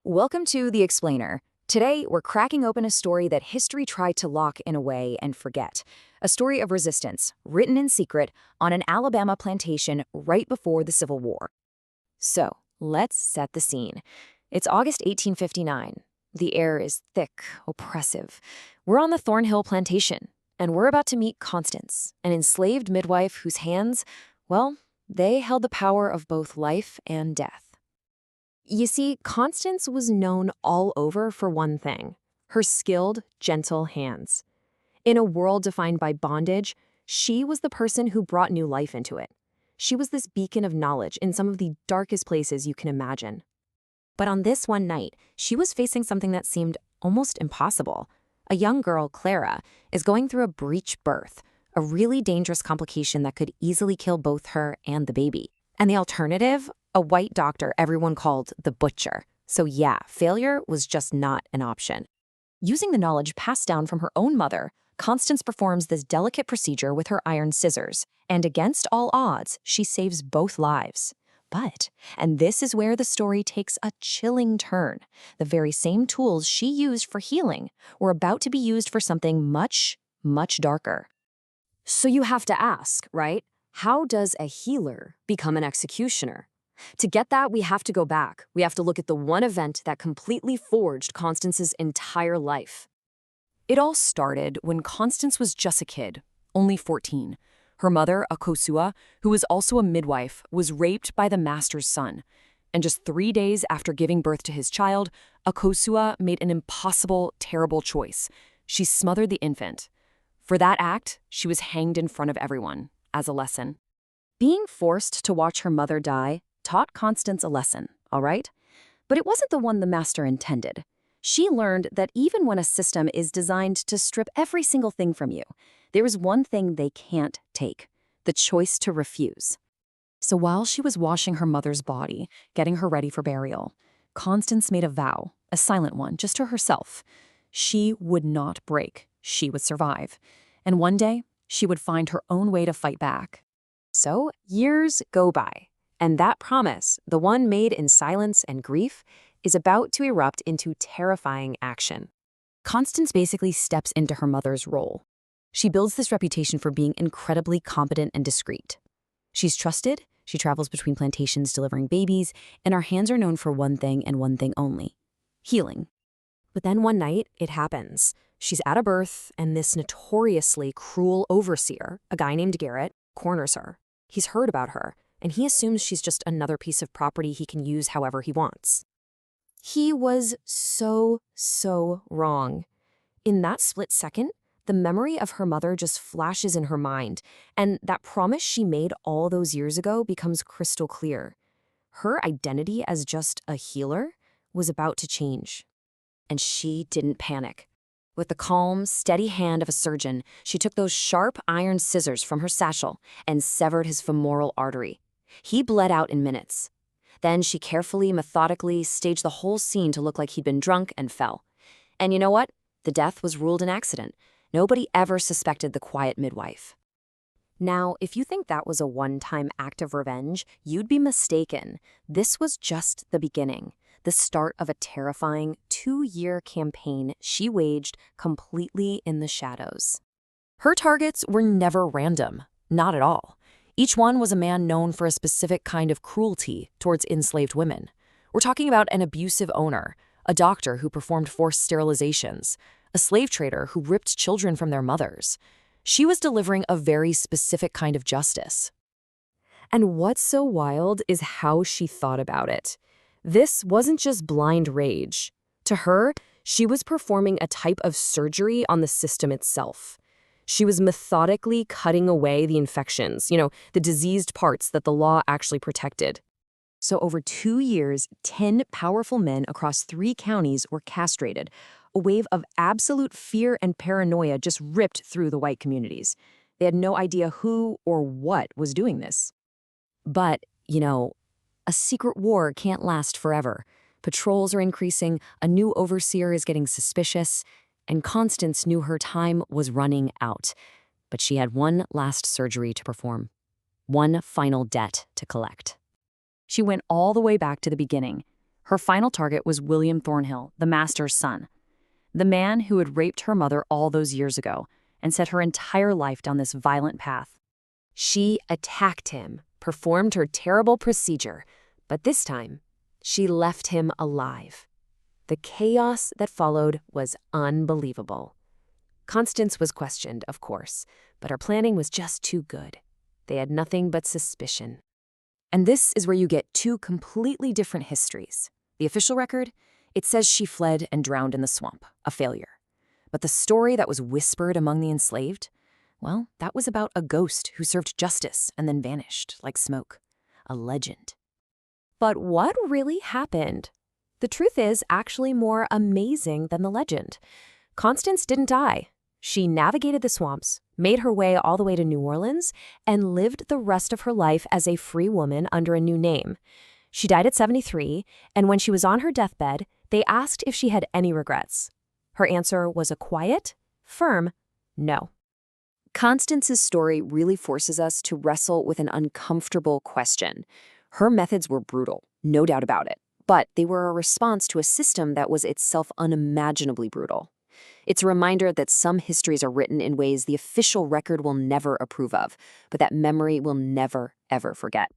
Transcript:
Welcome to The Explainer. Today, we're cracking open a story that history tried to lock in away and forget. A story of resistance, written in secret, on an Alabama plantation right before the Civil War. So, let's set the scene. It's August 1859. The air is thick, oppressive. We're on the Thornhill Plantation, and we're about to meet Constance, an enslaved midwife whose hands, well, they held the power of both life and death. You see, Constance was known all over for one thing: her skilled, gentle hands. In a world defined by bondage, she was the person who brought new life into it. She was this beacon of knowledge in some of the darkest places you can imagine. But on this one night, she was facing something that seemed almost impossible. A young girl, Clara, is going through a breech birth, a really dangerous complication that could easily kill both her and the baby. And the alternative? A white doctor everyone called the butcher. So yeah, failure was just not an option. Using the knowledge passed down from her own mother, Constance performs this delicate procedure with her iron scissors, and against all odds, she saves both lives. But, and this is where the story takes a chilling turn, the very same tools she used for healing were about to be used for something much, much darker. So you have to ask, right? How does a healer become an executioner? To get that, we have to go back. We have to look at the one event that completely forged Constance's entire life. It all started when Constance was just a kid, only 14. Her mother, Akosua, who was also a midwife, was raped by the master's son. And just 3 days after giving birth to his child, Akosua made an impossible, terrible choice. She smothered the infant. For that act, she was hanged in front of everyone, as a lesson. Being forced to watch her mother die taught Constance a lesson, all right? But it wasn't the one the master intended. She learned that even when a system is designed to strip every single thing from you, there is one thing they can't take: the choice to refuse. So while she was washing her mother's body, getting her ready for burial, Constance made a vow, a silent one, just to herself. She would not break. She would survive. And one day, she would find her own way to fight back. So years go by. And that promise, the one made in silence and grief, is about to erupt into terrifying action. Constance basically steps into her mother's role. She builds this reputation for being incredibly competent and discreet. She's trusted, she travels between plantations delivering babies, and her hands are known for one thing and one thing only: healing. But then one night, it happens. She's at a birth, and this notoriously cruel overseer, a guy named Garrett, corners her. He's heard about her, and he assumes she's just another piece of property he can use however he wants. He was so wrong. In that split second, the memory of her mother just flashes in her mind, and that promise she made all those years ago becomes crystal clear. Her identity as just a healer was about to change. And she didn't panic. With the calm, steady hand of a surgeon, she took those sharp iron scissors from her satchel and severed his femoral artery. He bled out in minutes. Then she carefully, methodically staged the whole scene to look like he'd been drunk and fell. And you know what? The death was ruled an accident. Nobody ever suspected the quiet midwife. Now, if you think that was a one-time act of revenge, you'd be mistaken. This was just the beginning, the start of a terrifying 2-year campaign she waged completely in the shadows. Her targets were never random, not at all. Each one was a man known for a specific kind of cruelty towards enslaved women. We're talking about an abusive owner, a doctor who performed forced sterilizations, a slave trader who ripped children from their mothers. She was delivering a very specific kind of justice. And what's so wild is how she thought about it. This wasn't just blind rage. To her, she was performing a type of surgery on the system itself. She was methodically cutting away the infections, the diseased parts that the law actually protected. So over 2 years, 10 powerful men across 3 counties were castrated. A wave of absolute fear and paranoia just ripped through the white communities. They had no idea who or what was doing this. But, a secret war can't last forever. Patrols are increasing, a new overseer is getting suspicious, and Constance knew her time was running out. But she had one last surgery to perform, one final debt to collect. She went all the way back to the beginning. Her final target was William Thornhill, the master's son, the man who had raped her mother all those years ago and set her entire life down this violent path. She attacked him, performed her terrible procedure, but this time, she left him alive. The chaos that followed was unbelievable. Constance was questioned, of course, but her planning was just too good. They had nothing but suspicion. And this is where you get two completely different histories. The official record, it says she fled and drowned in the swamp, a failure. But the story that was whispered among the enslaved, well, that was about a ghost who served justice and then vanished like smoke. A legend. But what really happened? The truth is actually more amazing than the legend. Constance didn't die. She navigated the swamps, made her way all the way to New Orleans, and lived the rest of her life as a free woman under a new name. She died at 73, and when she was on her deathbed, they asked if she had any regrets. Her answer was a quiet, firm no. Constance's story really forces us to wrestle with an uncomfortable question. Her methods were brutal, no doubt about it, but they were a response to a system that was itself unimaginably brutal. It's a reminder that some histories are written in ways the official record will never approve of, but that memory will never, ever forget.